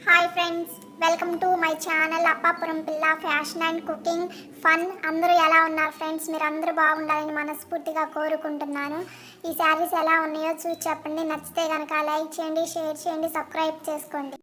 Hi friends, welcome to my channel Appapuram పిల్ల fashion and cooking fun. అందరూ ఎలా ఉన్నారు ఫ్రెండ్స్? మీరు అందరూ బాగుండాలని మనస్ఫూర్తిగా కోరుకుంటున్నాను. ఈ శారీస్ ఎలా ఉన్నాయో చూసి చెప్పండి. నచ్చితే కనుక లైక్ చేయండి, షేర్ చేయండి, సబ్స్క్రైబ్ చేసుకోండి.